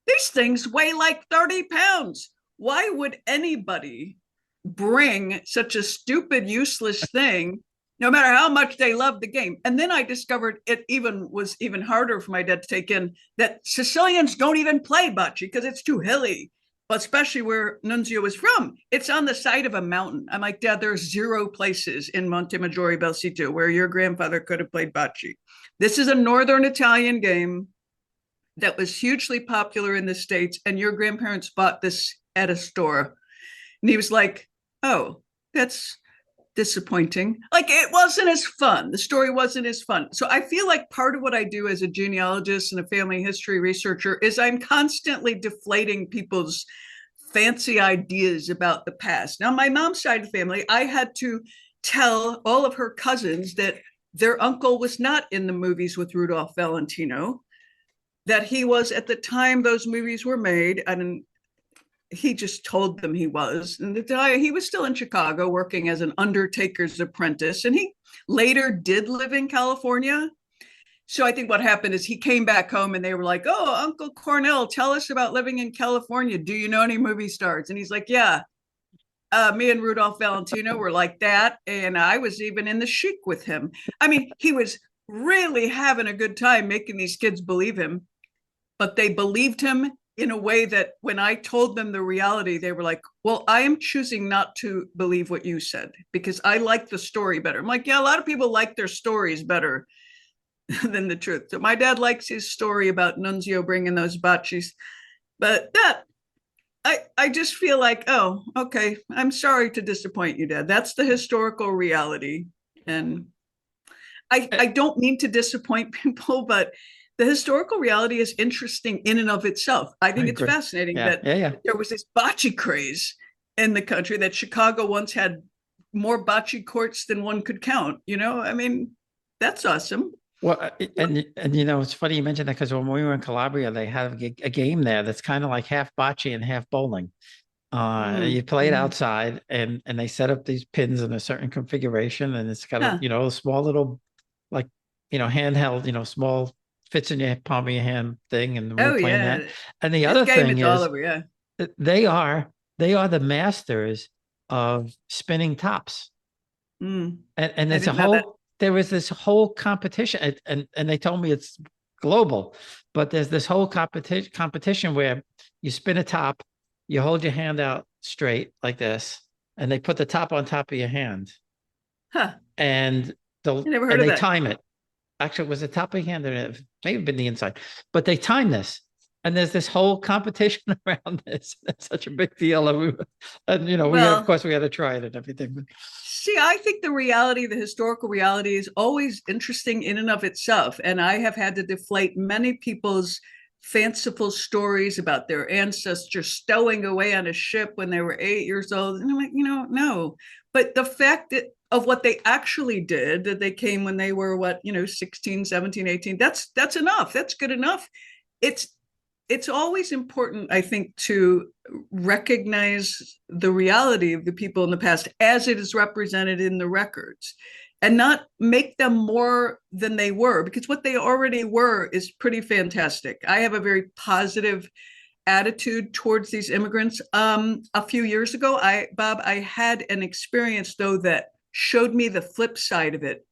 these things weigh like 30 pounds. Why would anybody bring such a stupid, useless thing, no matter how much they love the game? And then I discovered it was even harder for my dad to take in that Sicilians don't even play bocce because it's too hilly, especially where Nunzio is from. It's on the side of a mountain. I'm like, Dad, there's 0 places in Montemaggiore Belsito where your grandfather could have played bocce. This is a northern Italian game that was hugely popular in the States, and your grandparents bought this at a store. And he was like, oh, that's disappointing. Like, it wasn't as fun. The story wasn't as fun. So I feel like part of what I do as a genealogist and a family history researcher is I'm constantly deflating people's fancy ideas about the past. Now, my mom's side of the family, I had to tell all of her cousins that their uncle was not in the movies with Rudolph Valentino, that he was at the time those movies were made, and he just told them he was. And he was still in Chicago working as an undertaker's apprentice. And he later did live in California. So I think what happened is he came back home and they were like, "Oh, Uncle Cornell, tell us about living in California. Do you know any movie stars?" And he's like, "Yeah, me and Rudolph Valentino were like that. And I was even in the Chic with him." I mean, he was really having a good time making these kids believe him, but they believed him in a way that when I told them the reality, they were like, "Well, I am choosing not to believe what you said because I like the story better." I'm like, "Yeah, a lot of people like their stories better than the truth." So my dad likes his story about Nunzio bringing those bocces, but that I just feel like, oh, okay, I'm sorry to disappoint you, Dad. That's the historical reality, and I don't mean to disappoint people, but the historical reality is interesting in and of itself. I think it's agree. fascinating Yeah, that yeah, yeah. there was this bocce craze in the country, that Chicago once had more bocce courts than one could count. I mean, that's awesome. Well, and it's funny you mentioned that because when we were in Calabria, they have a game there that's kind of like half bocce and half bowling. You play it Mm. outside, and they set up these pins in a certain configuration, and it's got Huh. a small little, like, handheld, small, fits in your palm of your hand thing, and we were Oh playing yeah, that. And the this other game thing is all is over. Yeah. that they are the masters of spinning tops. Mm. And I didn't know that. there was this whole competition, and they told me it's global, but there's this whole competition where you spin a top, you hold your hand out straight like this, and they put the top on top of your hand, Huh. and I never heard of they that. time it. Actually, it was the top of your hand, and it may have been the inside, but they time this. And there's this whole competition around this. It's such a big deal. We of Well, course we had to try it and everything. But see, I think the historical reality is always interesting in and of itself. And I have had to deflate many people's fanciful stories about their ancestors stowing away on a ship when they were 8 years old. And I'm like, no. But the fact of what they actually did, that they came when they were 16, 17, 18, that's enough. That's good enough. It's it's always important, I think, to recognize the reality of the people in the past as it is represented in the records, and not make them more than they were, because what they already were is pretty fantastic. I have a very positive attitude towards these immigrants. A few years ago, I had an experience though that showed me the flip side of it.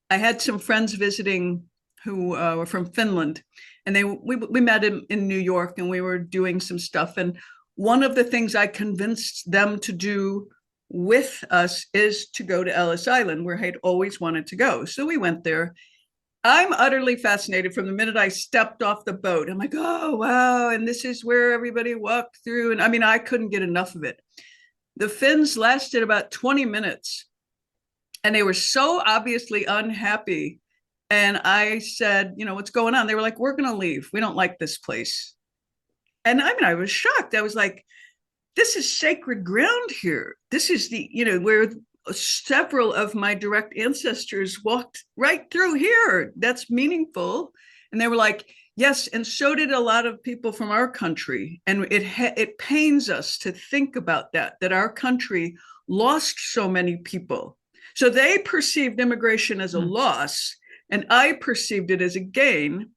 I had some friends visiting who were from Finland, and we met in New York, and we were doing some stuff. And one of the things I convinced them to do with us is to go to Ellis Island, where I'd always wanted to go. So we went there. I'm utterly fascinated from the minute I stepped off the boat. I'm like, oh wow, and this is where everybody walked through. And I mean, I couldn't get enough of it. The Finns lasted about 20 minutes, and they were so obviously unhappy. And I said, what's going on? They were like, "We're going to leave. We don't like this place." And I mean, I was shocked. I was like, this is sacred ground here. This is where several of my direct ancestors walked right through here. That's meaningful. And they were like, yes. And so did a lot of people from our country. And it pains us to think about that our country lost so many people. So they perceived immigration as a loss, and I perceived it as a gain.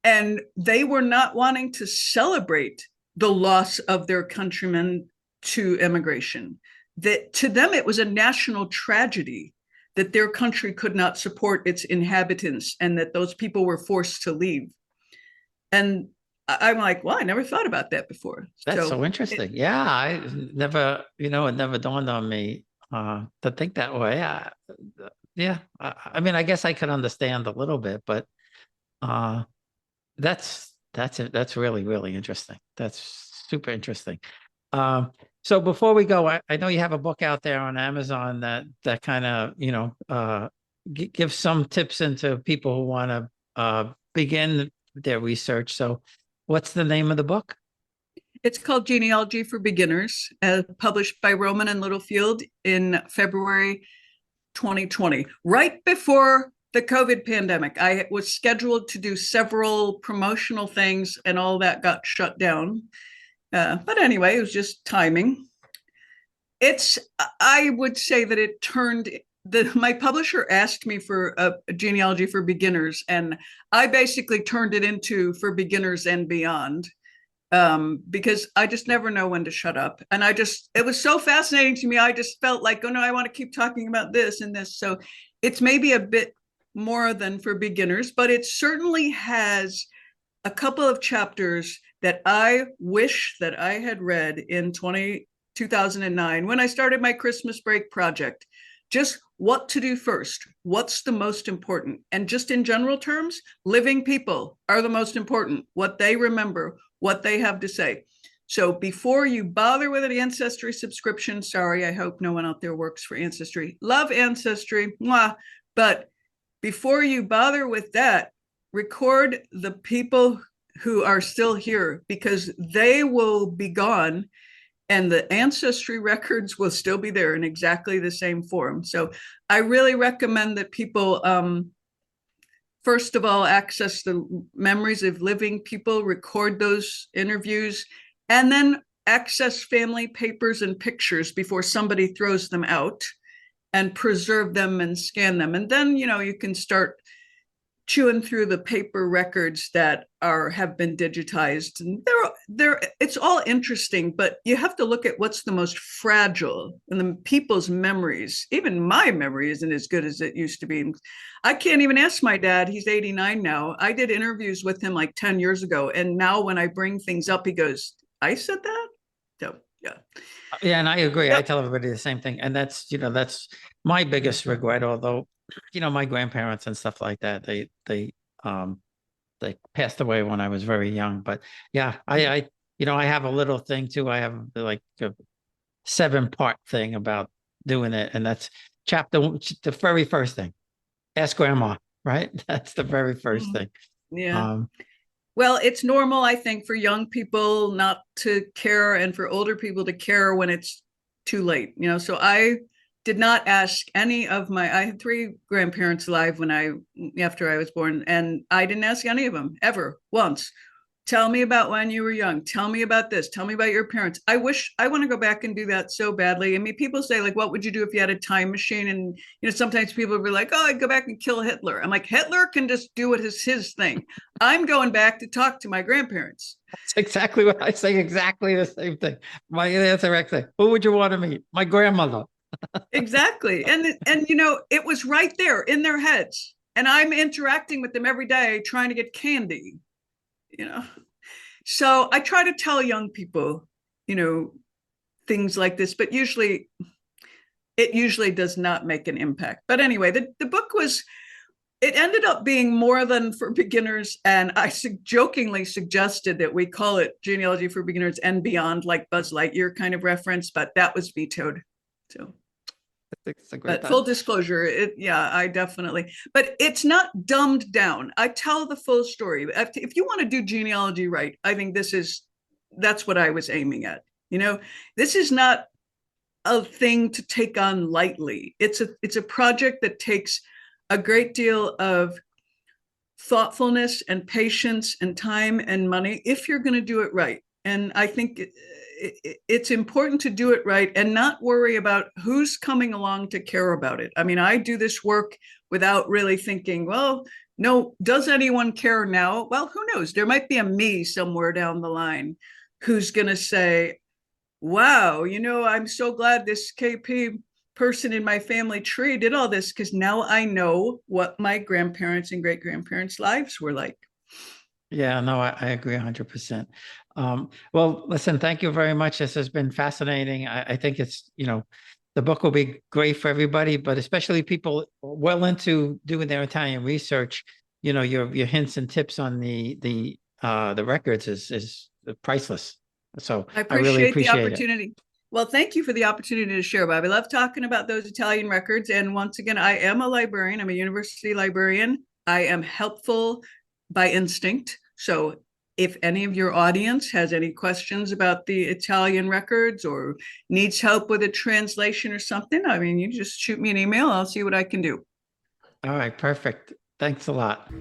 And they were not wanting to celebrate the loss of their countrymen to immigration. That to them, it was a national tragedy that their country could not support its inhabitants, and that those people were forced to leave. And I'm like, well, I never thought about that before. that's so interesting. Yeah, I never, it never dawned on me to think that way. Yeah, I mean, I guess I could understand a little bit, but uh, that's really, really interesting. That's super interesting. So before we go, I know you have a book out there on Amazon that kind of gives some tips into people who want to begin their research. So what's the name of the book? It's called Genealogy for Beginners, published by Rowman and Littlefield in February 2020, right before the COVID pandemic. I was scheduled to do several promotional things, and all that got shut down. But anyway, it was just timing. I would say that it turned my publisher asked me for a genealogy for beginners, and I basically turned it into for beginners and beyond, because I just never know when to shut up. And it was so fascinating to me. I just felt like, oh no, I want to keep talking about this and this. So it's maybe a bit more than for beginners, but it certainly has a couple of chapters that I wish that I had read in 2009 when I started my Christmas break project. Just what to do first, what's the most important, and just in general terms, living people are the most important, what they remember, what they have to say. So before you bother with an Ancestry subscription, sorry, I hope no one out there works for Ancestry, love Ancestry, mwah, but before you bother with that, record the people who are still here, because they will be gone and the ancestry records will still be there in exactly the same form. So I really recommend that people, first of all, access the memories of living people, record those interviews, and then access family papers and pictures before somebody throws them out, and preserve them and scan them. And then, you can start chewing through the paper records that have been digitized. And it's all interesting, but you have to look at what's the most fragile in the people's memories. Even my memory isn't as good as it used to be. I can't even ask my dad. He's 89 now. I did interviews with him like 10 years ago. And now when I bring things up, he goes, I said that? So, yeah. Yeah, and I agree. Yep. I tell everybody the same thing. And that's my biggest regret, although, my grandparents and stuff like that, they passed away when I was very young. But yeah, I have a little thing too. I have like a 7-part thing about doing it. And that's the very first thing. Ask grandma, right? That's the very first thing. Yeah. Well, it's normal, I think, for young people not to care and for older people to care when it's too late. So I did not ask any of I had 3 grandparents alive after I was born, and I didn't ask any of them ever once. Tell me about when you were young. Tell me about this. Tell me about your parents. I want to go back and do that so badly. I mean, people say, like, what would you do if you had a time machine? And, sometimes people would be like, oh, I'd go back and kill Hitler. I'm like, Hitler can just do it as his thing. I'm going back to talk to my grandparents. That's exactly what I say. Exactly the same thing. That's the correct thing. Who would you want to meet? My grandmother. Exactly. And it was right there in their heads. And I'm interacting with them every day trying to get candy. So I try to tell young people, things like this, but it usually does not make an impact. But anyway, the book it ended up being more than for beginners. And I jokingly suggested that we call it Genealogy for Beginners and Beyond, like Buzz Lightyear kind of reference, but that was vetoed. So. But full disclosure, I definitely, but it's not dumbed down. I tell the full story. If you want to do genealogy right, I think that's what I was aiming at. This is not a thing to take on lightly. It's a project that takes a great deal of thoughtfulness and patience and time and money if you're going to do it right. And I think it's important to do it right and not worry about who's coming along to care about it. I mean, I do this work without really thinking, well, no, does anyone care now? Well, who knows? There might be a me somewhere down the line who's going to say, wow, I'm so glad this KP person in my family tree did all this, because now I know what my grandparents and great grandparents' lives were like. Yeah, no, I agree 100%. Well, listen, thank you very much. This has been fascinating. I think it's, the book will be great for everybody, but especially people well into doing their Italian research. Your hints and tips on the records is priceless. So I really appreciate the opportunity. it. Well, thank you for the opportunity to share, Bob. I love talking about those Italian records. And once again, I am a librarian. I'm a university librarian. I am helpful by instinct. So if any of your audience has any questions about the Italian records or needs help with a translation or something, I mean, you just shoot me an email. I'll see what I can do. All right, perfect. Thanks a lot.